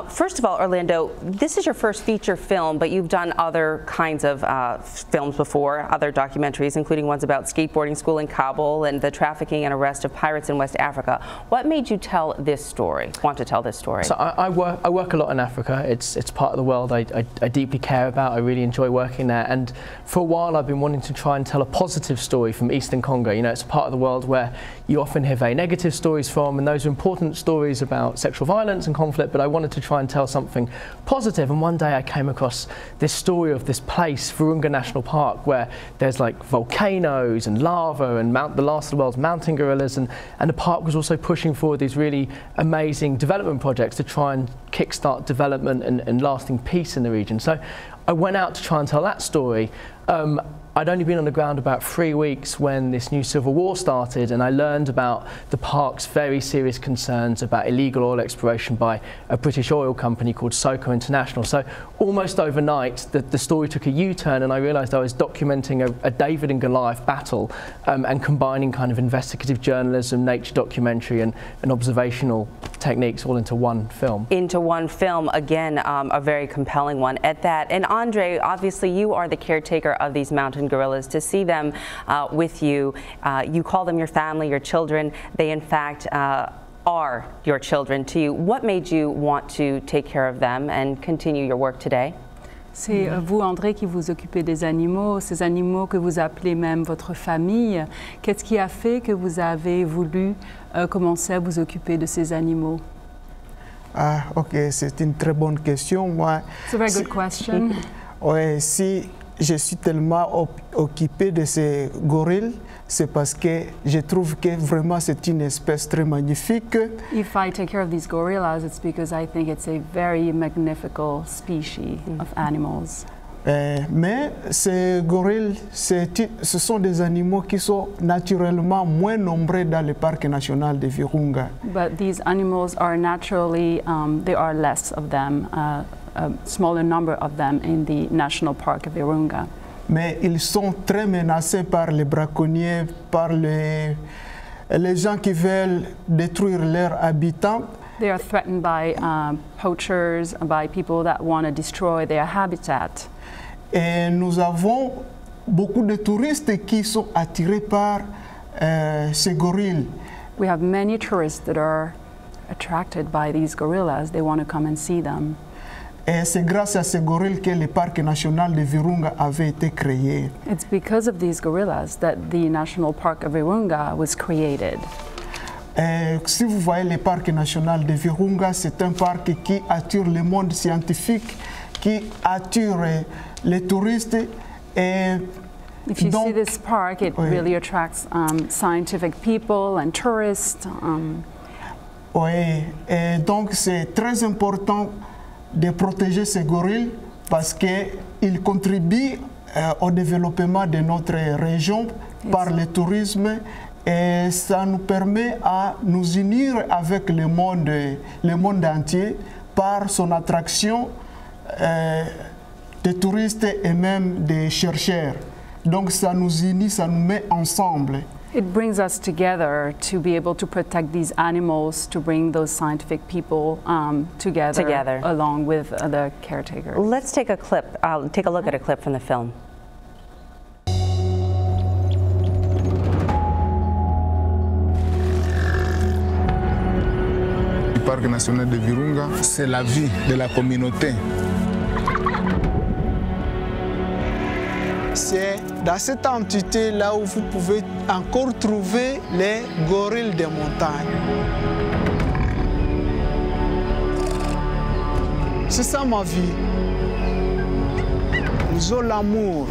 First of all, Orlando, this is your first feature film, but you've done other kinds of films before, other documentaries, including ones about skateboarding school in Kabul and the trafficking and arrest of pirates in West Africa. What made you tell this story, want to tell this story? So I work a lot in Africa. It's part of the world I deeply care about. I really enjoy working there, and for a while I've been wanting to try and tell a positive story from Eastern Congo. It's a part of the world where you often hear very negative stories from, and those are important stories about sexual violence and conflict, but I wanted to try and tell something positive. And one day I came across this story of this place, Virunga National Park, where there's like volcanoes and lava and the last of the world's mountain gorillas, and the park was also pushing forward these really amazing development projects to try and kickstart development and lasting peace in the region. So I went out to try and tell that story. I'd only been on the ground about 3 weeks when this new civil war started, and I learned about the park's very serious concerns about illegal oil exploration by a British oil company called SOCO International. So almost overnight, the story took a U-turn, and I realised I was documenting a David and Goliath battle, and combining kind of investigative journalism, nature documentary, and observational techniques all into one film. Into one film, again, a very compelling one at that. And Andre, obviously you are the caretaker of these mountain gorillas. To see them with you, you call them your family, your children. They in fact are your children to you. What made you want to take care of them and continue your work today? C'est vous, André, qui vous occupez des animaux, ces animaux que vous appelez même votre famille. Qu'est-ce qui a fait que vous avez voulu commencer à vous occuper de ces animaux? Ah, ok, c'est une très bonne question. Moi, It's a very good question. Ouais, si je suis tellement occupé de ces gorilles, c'est parce que je trouve que vraiment c'est une espèce très magnifique. If I take care of these gorillas, it's because I think it's a very magnificent species of animals. Mais ces gorilles, ce sont des animaux qui sont naturellement moins nombreux dans le parc national de Virunga. But these animals are naturally, there are less of them, a smaller number of them in the National Park of Virunga. Mais ils sont très menacés par les braconniers, par les gens qui veulent détruire leurs habitants. They are threatened by poachers, by people that want to destroy their habitat. Et nous avons beaucoup de touristes qui sont attirés par ces gorilles. We have many tourists that are attracted by these gorillas. They want to come and see them. Et c'est grâce à ces gorilles que le parc national de Virunga avait été créé. It's because of these gorillas that the National Park of Virunga was created. Si vous voyez le parc national de Virunga, c'est un parc qui attire le monde scientifique, qui attire les touristes. Et if you see this park, it really attracts scientific people and tourists. Oui, et donc c'est très important de protéger ces gorilles parce qu'ils contribuent au développement de notre région par le tourisme et ça nous permet à nous unir avec le monde entier par son attraction des touristes et même des chercheurs. Donc ça nous unit, ça nous met ensemble. It brings us together to be able to protect these animals, to bring those scientific people together along with the caretakers. Let's take a clip. Take a look at a clip from the film. Le parc national de Virunga, c'est la vie de la communauté. C'est dans cette entité-là où vous pouvez encore trouver les gorilles des montagnes. C'est ça ma vie. Ils ont l'amour.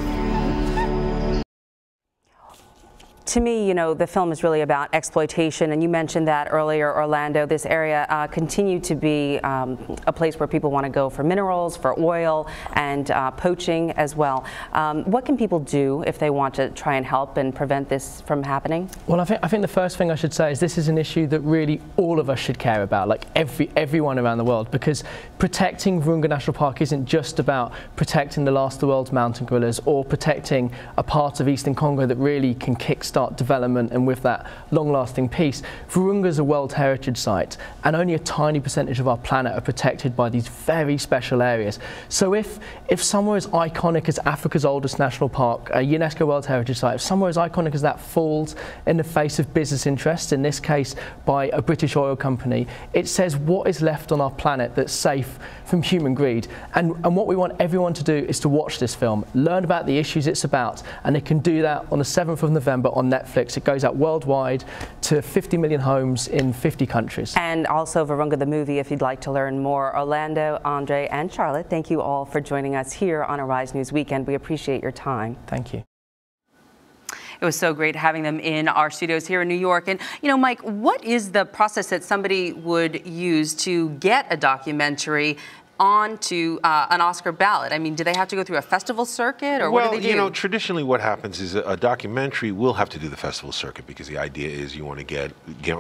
To me, you know, the film is really about exploitation, and you mentioned that earlier, Orlando. This area continued to be a place where people want to go for minerals, for oil, and poaching as well. What can people do if they want to try and help and prevent this from happening? Well, I think the first thing I should say is this is an issue that really all of us should care about, like everyone around the world, because protecting Virunga National Park isn't just about protecting the last of the world's mountain gorillas or protecting a part of Eastern Congo that really can kickstart development and with that long-lasting peace. Virunga is a World Heritage Site and only a tiny percentage of our planet are protected by these very special areas. So if somewhere as iconic as Africa's oldest national park, a UNESCO World Heritage Site, if somewhere as iconic as that falls in the face of business interests, in this case by a British oil company, it says what is left on our planet that's safe from human greed. And what we want everyone to do is to watch this film, learn about the issues it's about, and they can do that on the 7th of November on Netflix. It goes out worldwide to 50 million homes in 50 countries. And also Virunga the movie if you'd like to learn more. Orlando, Andre, and Charlotte, thank you all for joining us here on Arise News Weekend. We appreciate your time. Thank you. It was so great having them in our studios here in New York. And, you know, Mike, what is the process that somebody would use to get a documentary onto an Oscar ballot? I mean, do they have to go through a festival circuit, or what do they do? Well, you know, traditionally what happens is a documentary will have to do the festival circuit because the idea is you want to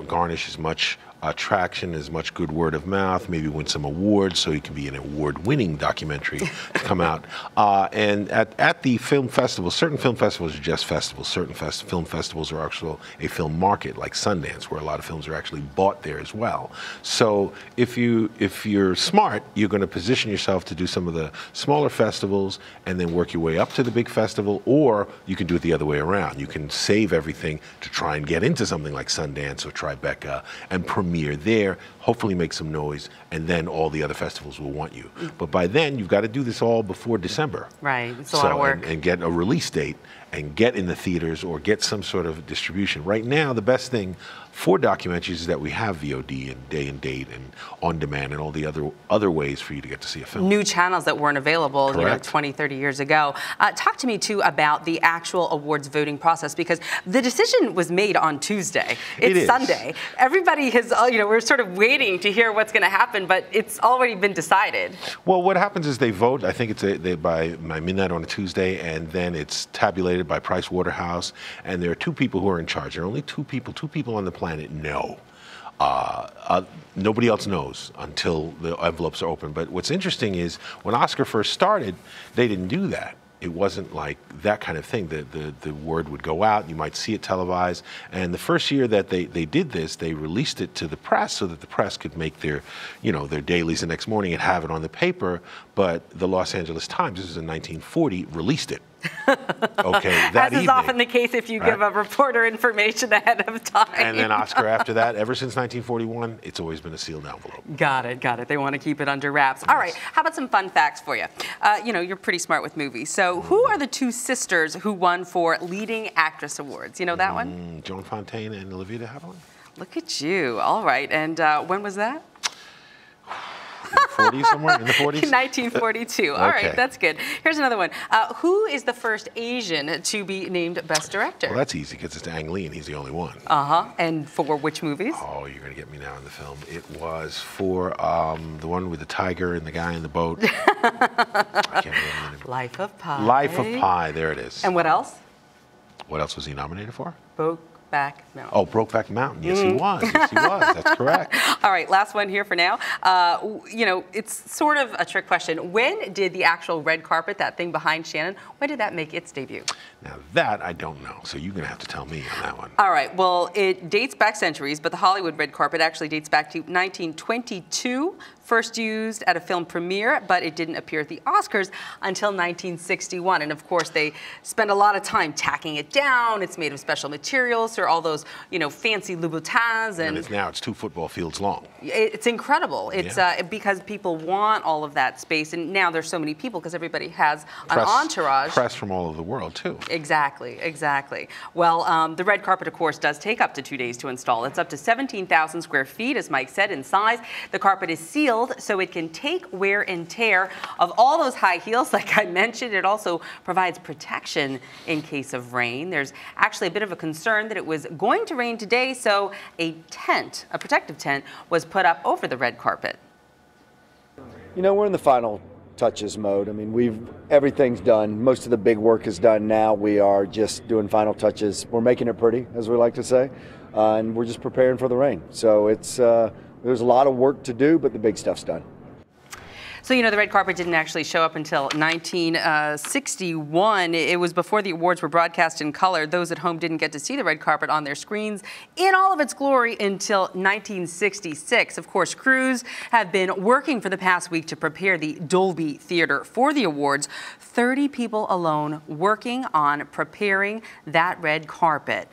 garnish as much traction, as much good word of mouth, maybe win some awards so you can be an award-winning documentary to come out. And at the film festival, certain film festivals are just festivals. Certain film festivals are actually a film market, like Sundance, where a lot of films are actually bought there as well. So if you're smart, you're going to position yourself to do some of the smaller festivals and then work your way up to the big festival, or you can do it the other way around. You can save everything to try and get into something like Sundance or Tribeca and premiere there, hopefully make some noise, and then all the other festivals will want you. But by then, you've got to do this all before December. Right, it's a lot of work. And get a release date and get in the theaters or get some sort of distribution. Right now, the best thing for documentaries is that we have VOD and day and date and on demand and all the other ways for you to get to see a film. New channels that weren't available, Correct. you know, 20, 30 years ago. Talk to me too about the actual awards voting process, because the decision was made on Tuesday. It's Sunday. Everybody has, you know, we're sort of waiting to hear what's going to happen, but it's already been decided. Well, what happens is they vote. I think it's by midnight on a Tuesday, and then it's tabulated by Price Waterhouse, and there are two people who are in charge. There are only two people on the planet know. Nobody else knows until the envelopes are open. But what's interesting is when Oscar first started, they didn't do that. It wasn't like that kind of thing. The word would go out, you might see it televised. And the first year that they did this, they released it to the press so that the press could make their dailies the next morning and have it on the paper. But the Los Angeles Times, this was in 1940, released it. Okay, that As is often the case if you give a reporter information ahead of time. And then Oscar after that, ever since 1941, it's always been a sealed envelope. Got it. They want to keep it under wraps. All right, how about some fun facts for you? You know, you're pretty smart with movies. So who are the two sisters who won for Leading Actress Awards? You know that one? Joan Fontaine and Olivia de Havilland. Look at you. All right, and when was that? In the 40s somewhere? In the 40s? 1942. All right, that's good. Here's another one. Who is the first Asian to be named Best Director? Well, that's easy because it's Ang Lee and he's the only one. And for which movies? Oh, you're going to get me now in the film. It was for the one with the tiger and the guy in the boat. I can't remember. Life of Pi. Life of Pi, there it is. And what else? What else was he nominated for? Brokeback Mountain. Oh, Brokeback Mountain. Yes, he was. Yes, he was. That's correct. All right, last one here for now. You know, it's sort of a trick question. When did the actual red carpet, that thing behind Shannon, when did that make its debut? Now, that I don't know, so you're going to have to tell me on that one. All right, well, it dates back centuries, but the Hollywood red carpet actually dates back to 1922. First used at a film premiere, but it didn't appear at the Oscars until 1961. And of course, they spend a lot of time tacking it down. It's made of special materials, or all those, you know, fancy Louboutins. And it's 2 football fields long. It's incredible. It's because people want all of that space, and now there's so many people because everybody has an entourage. Press from all over the world too. Exactly. Well, the red carpet, of course, does take up to 2 days to install. It's up to 17,000 square feet, as Mike said, in size. The carpet is sealed so it can take wear and tear of all those high heels, like I mentioned. It also provides protection in case of rain. There's actually a bit of a concern that it was going to rain today, so a protective tent, was put up over the red carpet. You know, we're in the final touches mode. I mean, everything's done. Most of the big work is done now. We are just doing final touches. We're making it pretty, as we like to say, and we're just preparing for the rain. So there's a lot of work to do, but the big stuff's done. So, you know, the red carpet didn't actually show up until 1961. It was before the awards were broadcast in color. Those at home didn't get to see the red carpet on their screens in all of its glory until 1966. Of course, crews have been working for the past week to prepare the Dolby Theater for the awards. 30 people alone working on preparing that red carpet.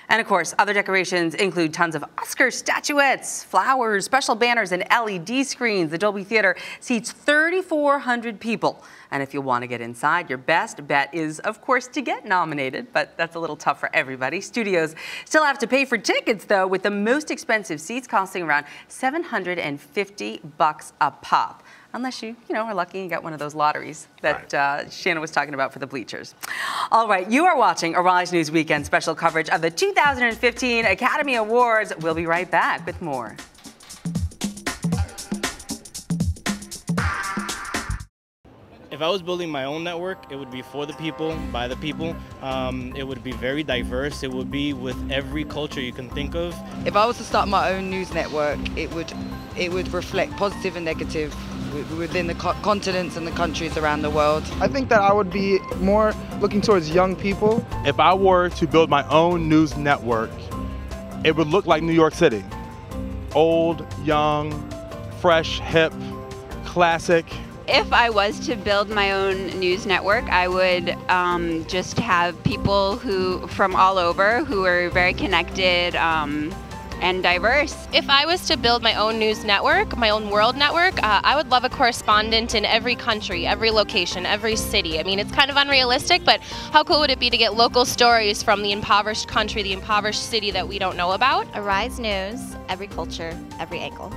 And of course, other decorations include tons of Oscar statuettes, flowers, special banners, and LED screens. The Dolby Theater seats 3,400 people. And if you want to get inside, your best bet is, of course, to get nominated, but that's a little tough for everybody. Studios still have to pay for tickets, though, with the most expensive seats costing around $750 a pop. Unless you are lucky and get one of those lotteries that Shannon was talking about for the bleachers. All right, you are watching Arise News Weekend special coverage of the 2015 Academy Awards. We'll be right back with more. If I was building my own network, it would be for the people, by the people. It would be very diverse. It would be with every culture you can think of. If I was to start my own news network, it would reflect positive and negative within the continents and the countries around the world. I think that I would be more looking towards young people. If I were to build my own news network, it would look like New York City. Old, young, fresh, hip, classic. If I was to build my own news network, I would just have people from all over who are very connected and diverse. If I was to build my own news network, my own world network, I would love a correspondent in every country, every location, every city. I mean, it's kind of unrealistic, but how cool would it be to get local stories from the impoverished country, the impoverished city that we don't know about? Arise News, every culture, every angle.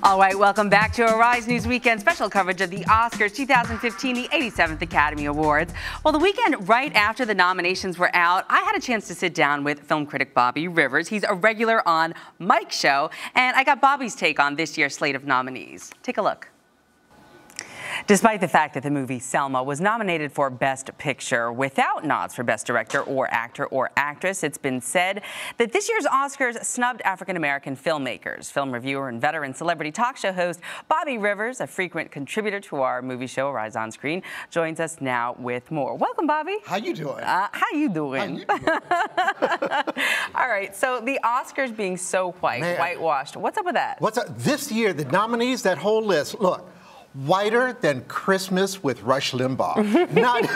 All right, welcome back to Arise News Weekend special coverage of the Oscars 2015, the 87th Academy Awards. Well, the weekend right after the nominations were out, I had a chance to sit down with film critic Bobby Rivers. He's a regular on Mike's show, and I got Bobby's take on this year's slate of nominees. Take a look. Despite the fact that the movie Selma was nominated for Best Picture without nods for Best Director or Actor or Actress, it's been said that this year's Oscars snubbed African-American filmmakers. Film reviewer and veteran celebrity talk show host Bobby Rivers, a frequent contributor to our movie show Rise on Screen, joins us now with more. Welcome, Bobby. How you doing? How you doing? All right, so the Oscars being so whitewashed, what's up with that? What's up? This year, the nominees, that whole list, look, whiter than Christmas with Rush Limbaugh. Not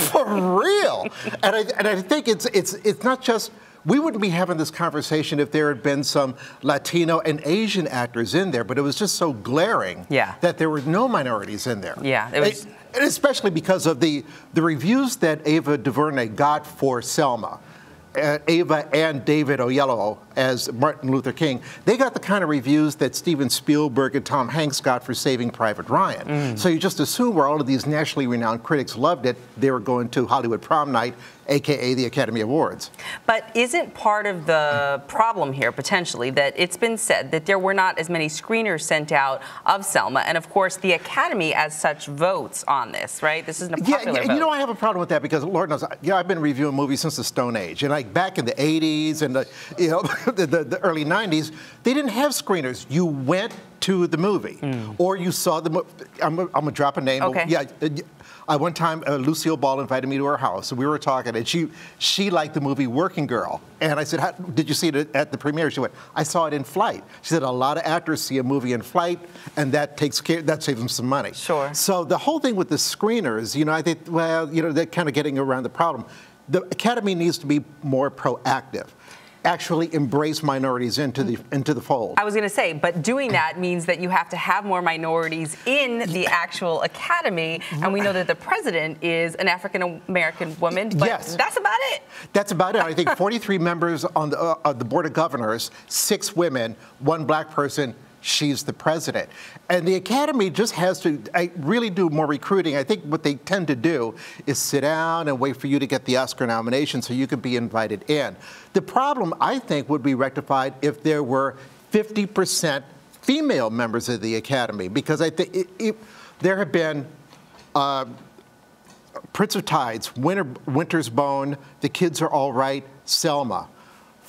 for real. And I think it's not just, we wouldn't be having this conversation if there had been some Latino and Asian actors in there, but it was just so glaring that there were no minorities in there. Yeah, it was. And especially because of the reviews that Ava DuVernay got for Selma. Ava and David Oyelowo as Martin Luther King, they got the kind of reviews that Steven Spielberg and Tom Hanks got for Saving Private Ryan. So you just assume where all of these nationally renowned critics loved it, they were going to Hollywood Prom Night, AKA the Academy Awards. But isn't part of the problem here potentially that it's been said that there were not as many screeners sent out of Selma, and of course the Academy as such votes on this, right? This isn't a popular vote. You know, I have a problem with that because Lord knows, I've been reviewing movies since the Stone Age, and like back in the 80s and the early 90s, they didn't have screeners. You went to the movie, or you saw the movie. I'm gonna drop a name. Okay. Yeah. One time, Lucille Ball invited me to her house, and we were talking, and she liked the movie Working Girl. And I said, did you see it at the premiere? She went, I saw it in flight. She said, a lot of actors see a movie in flight, and that saves them some money. Sure. So the whole thing with the screeners, I think, they're kind of getting around the problem. The Academy needs to be more proactive. Actually embrace minorities into the fold. I was going to say, but doing that means that you have to have more minorities in the actual Academy, and we know that the president is an African-American woman, but that's about it. That's about it. I think 43 members on the Board of Governors, 6 women, 1 black person. She's the president. And the Academy just has to really do more recruiting. I think what they tend to do is sit down and wait for you to get the Oscar nomination so you can be invited in. The problem, I think, would be rectified if there were 50% female members of the Academy, because I think there have been Prince of Tides, Winter's Bone, The Kids Are All Right, Selma.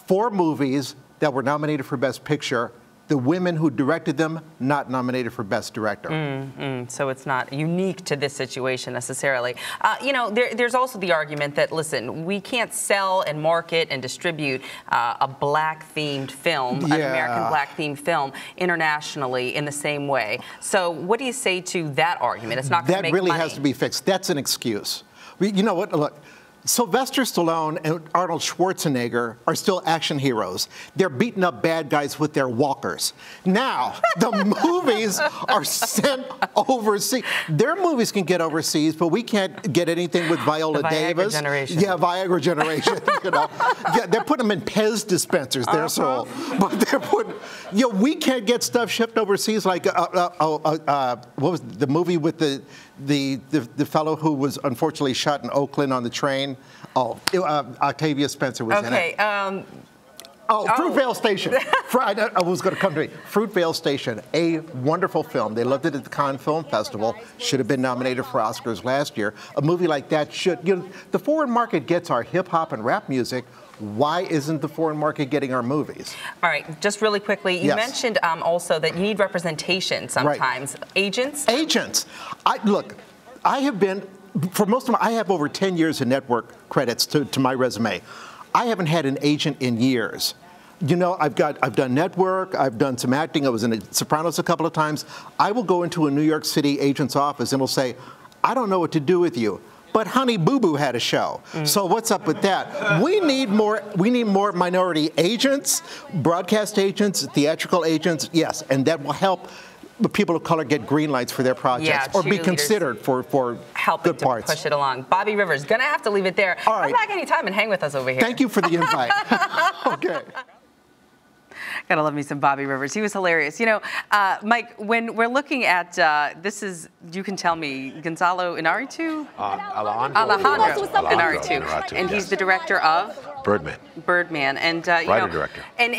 4 movies that were nominated for Best Picture. The women who directed them, not nominated for Best Director. So it's not unique to this situation necessarily. There's also the argument that, listen, we can't sell and market and distribute a black-themed film, an American black-themed film, internationally in the same way. So what do you say to that argument? It's not going to make money. That really has to be fixed. That's an excuse. You know what? Look. Sylvester Stallone and Arnold Schwarzenegger are still action heroes. They're beating up bad guys with their walkers. Now, the movies are sent overseas. Their movies can get overseas, but we can't get anything with Viola Davis. Generation. Yeah, Viagra generation. Yeah, they're putting them in Pez dispensers. They're sold. But they're putting, we can't get stuff shipped overseas like, what was the movie with the fellow who was unfortunately shot in Oakland on the train. Oh, Octavia Spencer was in it. Fruitvale Station. I was going to come to it. Fruitvale Station, a wonderful film. They loved it at the Cannes Film Festival. Should have been nominated for Oscars last year. A movie like that should, the foreign market gets our hip hop and rap music. Why isn't the foreign market getting our movies? All right, just really quickly, you mentioned also that you need representation sometimes. Right. Agents? Agents. Look, I have been, for most of I have over 10 years of network credits to my resume. I haven't had an agent in years. I've done network, I've done some acting, I was in The Sopranos a couple of times. I will go into a New York City agent's office and will say, I don't know what to do with you, but Honey Boo Boo had a show. So what's up with that? We need more minority agents, broadcast agents, theatrical agents, yes, and that will help people of color get green lights for their projects or be considered for helping good parts. Push it along. Bobby Rivers, gonna have to leave it there. All right. Come back anytime and hang with us over here. Thank you for the invite. Okay. Gotta love me some Bobby Rivers. He was hilarious. Mike, when we're looking at, this is, you can tell me, Gonzalo Inarritu? Alejandro Inarritu. And he's the director of? Birdman, and writer-director. And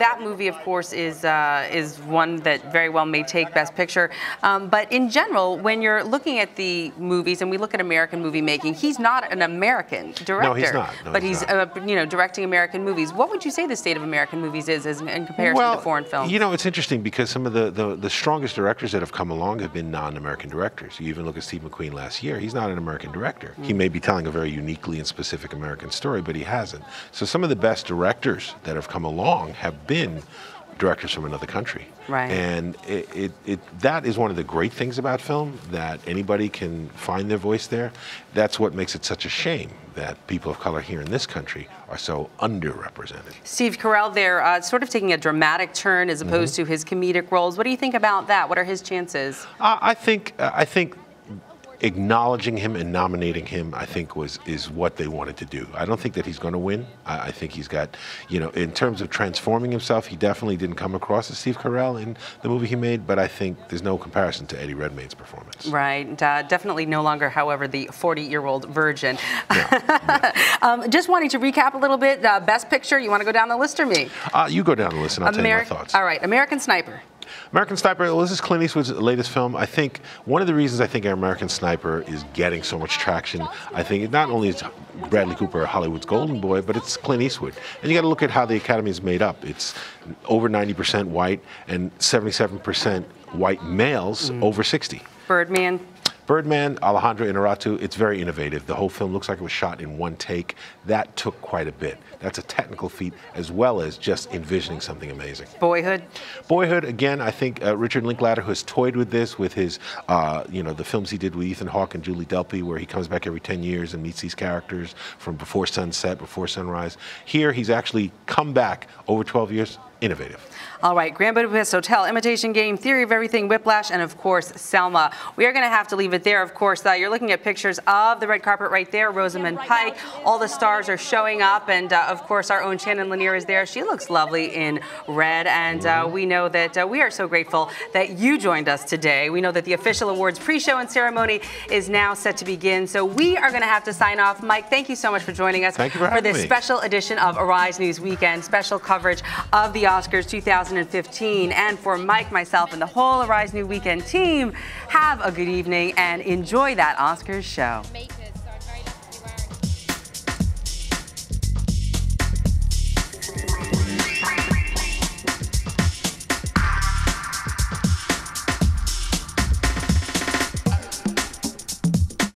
that movie, of course, is one that very well may take Best Picture. But in general, when you're looking at the movies, and we look at American movie making, he's not an American director. No, he's not. But he's directing American movies. What would you say the state of American movies is in comparison to foreign films? It's interesting because some of the strongest directors that have come along have been non-American directors. You even look at Steve McQueen last year. He's not an American director. He may be telling a very uniquely and specific American story, but he hasn't. So some of the best directors that have come along have been directors from another country. Right. And that is one of the great things about film, that anybody can find their voice there. That's what makes it such a shame that people of color here in this country are so underrepresented. Steve Carell there, sort of taking a dramatic turn as opposed to his comedic roles. What do you think about that? What are his chances? I think acknowledging him and nominating him, I think, is what they wanted to do. I don't think that he's going to win. I think he's got, in terms of transforming himself, he definitely didn't come across as Steve Carell in the movie he made, but I think there's no comparison to Eddie Redmayne's performance. Right. Definitely no longer, however, the 40-year-old virgin. Just wanting to recap a little bit. Best Picture, you want to go down the list or me? You go down the list and I'll tell you my thoughts. All right. American Sniper. American Sniper, well, this is Clint Eastwood's latest film. I think one of the reasons I think American Sniper is getting so much traction, I think not only is Bradley Cooper Hollywood's golden boy, but it's Clint Eastwood. And you got to look at how the Academy is made up. It's over 90% white and 77% white males over 60. Birdman, Alejandro Inarritu, it's very innovative. The whole film looks like it was shot in one take. That took quite a bit. That's a technical feat as well as just envisioning something amazing. Boyhood, again, I think Richard Linklater has toyed with this with his, the films he did with Ethan Hawke and Julie Delpy, where he comes back every 10 years and meets these characters from before sunset, before sunrise. Here, he's actually come back over 12 years. Innovative. All right, Grand Budapest Hotel, Imitation Game, Theory of Everything, Whiplash, and of course, Selma. We are going to have to leave it there. Of course, you're looking at pictures of the red carpet right there, Rosamund Pike. All the stars are showing up, and of course, our own Shannon Lanier is there. She looks lovely in red, and we know that we are so grateful that you joined us today. We know that the official awards pre-show and ceremony is now set to begin, so we are going to have to sign off. Mike, thank you so much for joining us for this special edition of Arise News Weekend, special coverage of the Oscars 2015. And for Mike, myself, and the whole Arise New Weekend team, have a good evening and enjoy that Oscars show.